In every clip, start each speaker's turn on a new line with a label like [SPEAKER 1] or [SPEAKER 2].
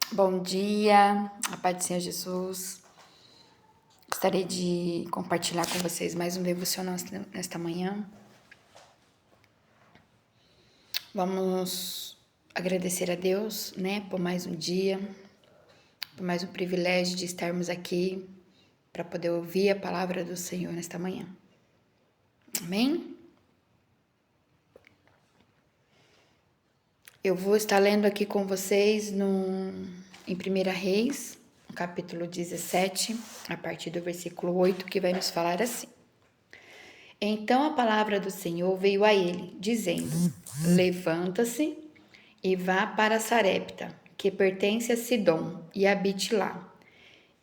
[SPEAKER 1] Bom dia, a paz do Senhor Jesus. Gostaria de compartilhar com vocês mais um devocional nesta manhã. Vamos agradecer a Deus, por mais um dia, por mais um privilégio de estarmos aqui para poder ouvir a palavra do Senhor nesta manhã. Amém? Eu vou estar lendo aqui com vocês em 1 Reis, no capítulo 17, a partir do versículo 8, que vai nos falar assim. Então a palavra do Senhor veio a ele, dizendo: Levanta-se e vá para Sarepta, que pertence a Sidom, e habite lá.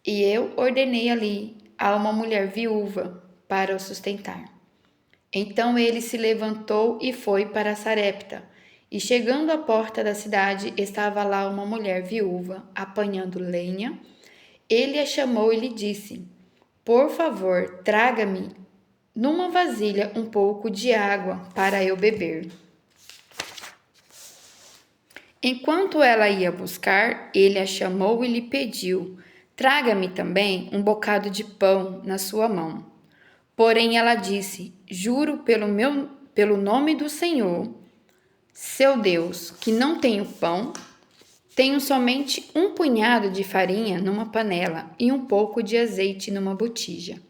[SPEAKER 1] E eu ordenei ali a uma mulher viúva para o sustentar. Então ele se levantou e foi para Sarepta. E chegando à porta da cidade, estava lá uma mulher viúva, apanhando lenha. Ele a chamou e lhe disse: Por favor, traga-me numa vasilha um pouco de água para eu beber. Enquanto ela ia buscar, ele a chamou e lhe pediu: Traga-me também um bocado de pão na sua mão. Porém ela disse: Juro pelo nome do Senhor, seu Deus, que não tenho pão, tenho somente um punhado de farinha numa panela e um pouco de azeite numa botija.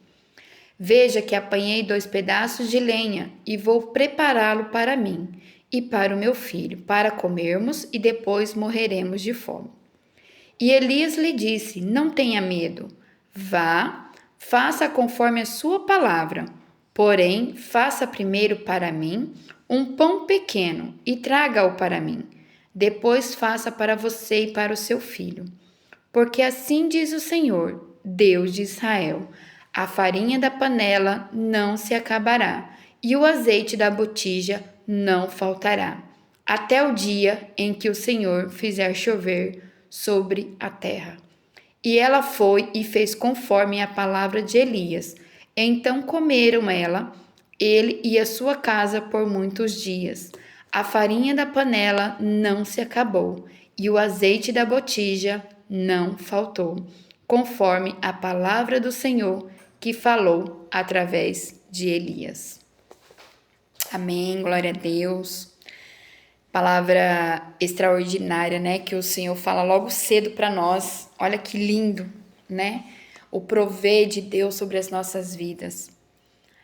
[SPEAKER 1] Veja que apanhei 2 pedaços de lenha e vou prepará-lo para mim e para o meu filho, para comermos e depois morreremos de fome. E Elias lhe disse: Não tenha medo, vá, faça conforme a sua palavra. Porém, faça primeiro para mim um pão pequeno e traga-o para mim. Depois faça para você e para o seu filho. Porque assim diz o Senhor, Deus de Israel: a farinha da panela não se acabará, e o azeite da botija não faltará, até o dia em que o Senhor fizer chover sobre a terra. E ela foi e fez conforme a palavra de Elias. Então comeram ele e a sua casa por muitos dias. A farinha da panela não se acabou, e o azeite da botija não faltou, conforme a palavra do Senhor que falou através de Elias. Amém, glória a Deus. Palavra extraordinária, que o Senhor fala logo cedo para nós. Olha que lindo, o prover de Deus sobre as nossas vidas.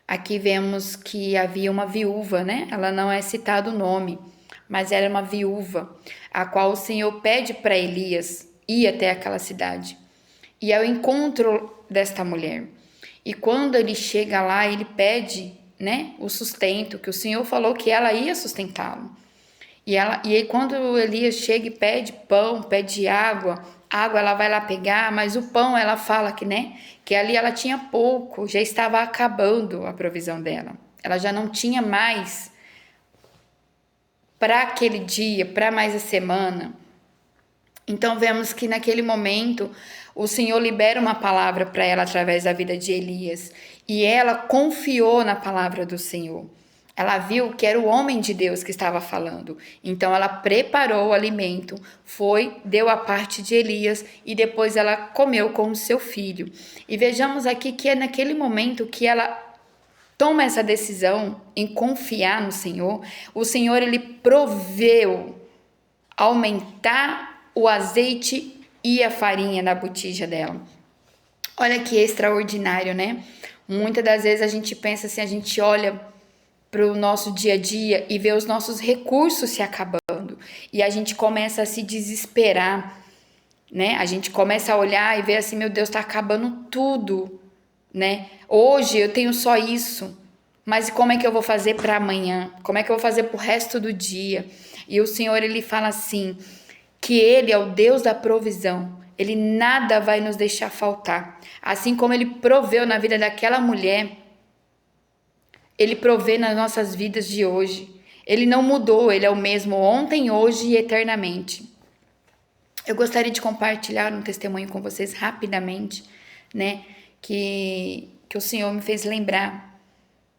[SPEAKER 1] Aqui vemos que havia uma viúva, Ela não é citado o nome, mas era uma viúva, a qual o Senhor pede para Elias ir até aquela cidade. E é o encontro desta mulher. E quando ele chega lá, ele pede, o sustento, que o Senhor falou que ela ia sustentá-lo. E aí quando Elias chega e pede pão, pede água ela vai lá pegar, mas o pão ela fala que ali ela tinha pouco, já estava acabando a provisão dela. Ela já não tinha mais para aquele dia, para mais a semana. Então vemos que naquele momento o Senhor libera uma palavra para ela através da vida de Elias. E ela confiou na palavra do Senhor. Ela viu que era o homem de Deus que estava falando. Então ela preparou o alimento, deu a parte de Elias e depois ela comeu com o seu filho. E vejamos aqui que é naquele momento que ela toma essa decisão em confiar no Senhor. O Senhor, ele proveu aumentar o azeite e a farinha na botija dela. Olha que extraordinário, Muitas das vezes a gente pensa assim, a gente olha para o nosso dia a dia e vê os nossos recursos se acabando. E a gente começa a se desesperar, A gente começa a olhar e ver assim, meu Deus, está acabando tudo, Hoje eu tenho só isso, mas como é que eu vou fazer para amanhã? Como é que eu vou fazer para o resto do dia? E o Senhor, ele fala assim, que ele é o Deus da provisão. Ele nada vai nos deixar faltar. Assim como ele proveu na vida daquela mulher, ele provê nas nossas vidas de hoje. Ele não mudou, ele é o mesmo ontem, hoje e eternamente. Eu gostaria de compartilhar um testemunho com vocês rapidamente, que o Senhor me fez lembrar,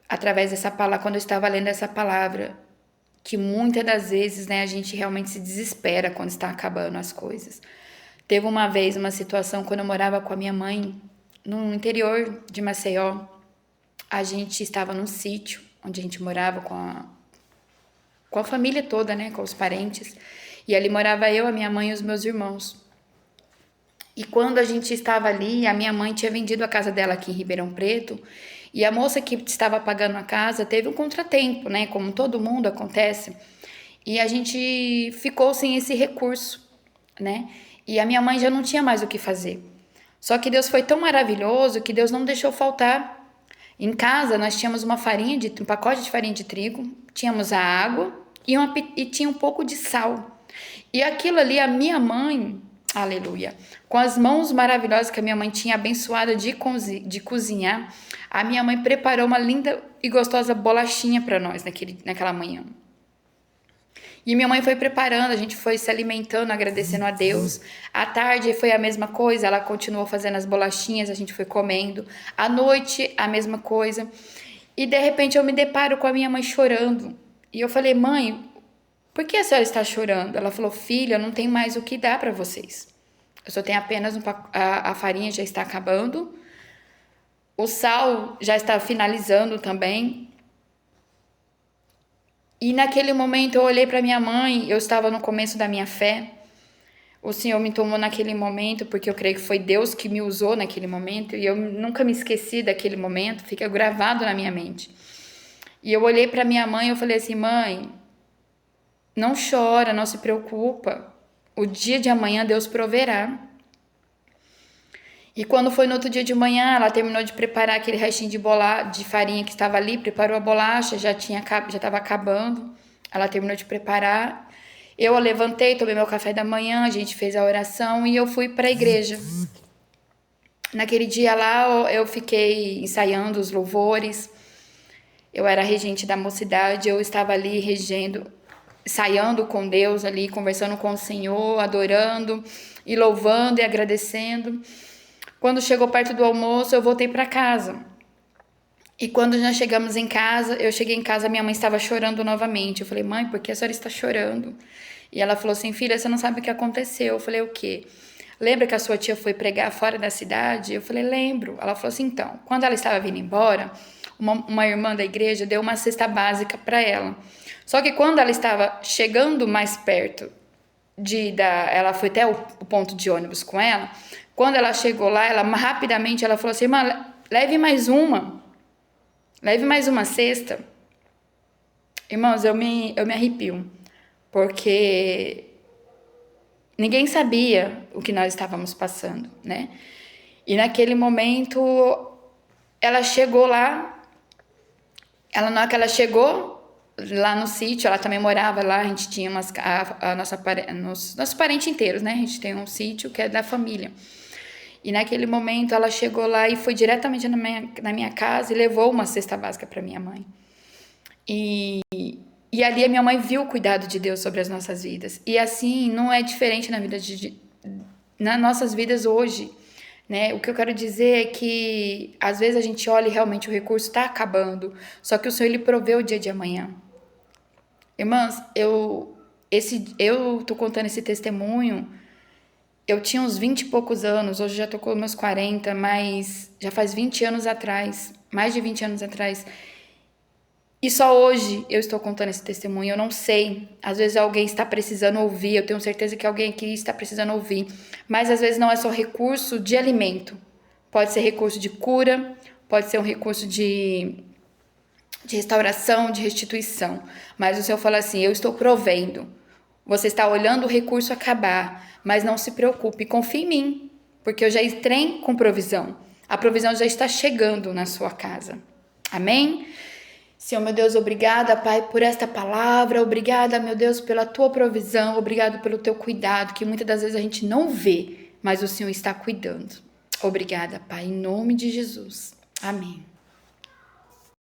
[SPEAKER 1] através dessa palavra, quando eu estava lendo essa palavra, que muitas das vezes, a gente realmente se desespera quando está acabando as coisas. Teve uma vez uma situação quando eu morava com a minha mãe no interior de Maceió. A gente estava num sítio onde a gente morava com a família toda, né, com os parentes. E ali morava eu, a minha mãe e os meus irmãos. E quando a gente estava ali, a minha mãe tinha vendido a casa dela aqui em Ribeirão Preto, e a moça que estava pagando a casa teve um contratempo, né, como todo mundo acontece, e a gente ficou sem esse recurso, né, e a minha mãe já não tinha mais o que fazer. Só que Deus foi tão maravilhoso que Deus não deixou faltar. Em casa nós tínhamos um pacote de farinha de trigo, tínhamos a água e tinha um pouco de sal. E aquilo ali, a minha mãe, aleluia, com as mãos maravilhosas que a minha mãe tinha abençoado de cozinhar, a minha mãe preparou uma linda e gostosa bolachinha para nós naquela manhã. E minha mãe foi preparando, a gente foi se alimentando, agradecendo a Deus. À tarde foi a mesma coisa, ela continuou fazendo as bolachinhas, a gente foi comendo. À noite, a mesma coisa. E de repente eu me deparo com a minha mãe chorando. E eu falei, mãe, por que a senhora está chorando? Ela falou, filha, eu não tenho mais o que dar para vocês. Eu só tenho apenas a farinha já está acabando. O sal já está finalizando também. E naquele momento eu olhei para minha mãe, eu estava no começo da minha fé. O Senhor me tomou naquele momento, porque eu creio que foi Deus que me usou naquele momento, e eu nunca me esqueci daquele momento, fica gravado na minha mente. E eu olhei para minha mãe e eu falei assim, mãe, não chora, não se preocupa, o dia de amanhã Deus proverá. E quando foi no outro dia de manhã, ela terminou de preparar aquele restinho de farinha que estava ali, preparou a bolacha, já estava acabando. Ela terminou de preparar. Eu a levantei, tomei meu café da manhã, a gente fez a oração e eu fui para a igreja. Naquele dia lá, eu fiquei ensaiando os louvores. Eu era regente da mocidade, eu estava ali regendo, ensaiando com Deus ali, conversando com o Senhor, adorando e louvando e agradecendo. Quando chegou perto do almoço, eu voltei para casa. E quando nós chegamos em casa, eu cheguei em casa, minha mãe estava chorando novamente. Eu falei, mãe, por que a senhora está chorando? E ela falou assim, filha, você não sabe o que aconteceu. Eu falei, o quê? Lembra que a sua tia foi pregar fora da cidade? Eu falei, lembro. Ela falou assim, então, quando ela estava vindo embora, uma irmã da igreja deu uma cesta básica para ela. Só que quando ela estava chegando mais perto ela foi até o ponto de ônibus com ela. Quando ela chegou lá, rapidamente ela falou assim, irmã, leve mais uma cesta. Irmãos, eu me arrepio, porque ninguém sabia o que nós estávamos passando, né? E naquele momento, ela chegou lá, na hora que ela chegou lá no sítio, ela também morava lá, a gente tinha nossos parentes inteiros, né? A gente tem um sítio que é da família. E naquele momento ela chegou lá e foi diretamente na minha casa e levou uma cesta básica para minha mãe. E ali a minha mãe viu o cuidado de Deus sobre as nossas vidas. E assim, não é diferente nas nossas vidas hoje, né? O que eu quero dizer é que às vezes a gente olha e realmente o recurso está acabando, só que o Senhor, Ele provê o dia de amanhã. Irmãs, eu tô contando esse testemunho. Eu tinha uns 20 e poucos anos, hoje já tô com meus 40, mas já faz 20 anos atrás, mais de 20 anos atrás. E só hoje eu estou contando esse testemunho, eu não sei. Às vezes alguém está precisando ouvir, eu tenho certeza que alguém aqui está precisando ouvir. Mas às vezes não é só recurso de alimento. Pode ser recurso de cura, pode ser um recurso de restauração, de restituição. Mas o Senhor fala assim, eu estou provendo. Você está olhando o recurso acabar, mas não se preocupe, confie em mim, porque eu já entrei com provisão. A provisão já está chegando na sua casa. Amém? Senhor, meu Deus, obrigada, Pai, por esta palavra. Obrigada, meu Deus, pela tua provisão. Obrigado pelo teu cuidado, que muitas das vezes a gente não vê, mas o Senhor está cuidando. Obrigada, Pai, em nome de Jesus. Amém.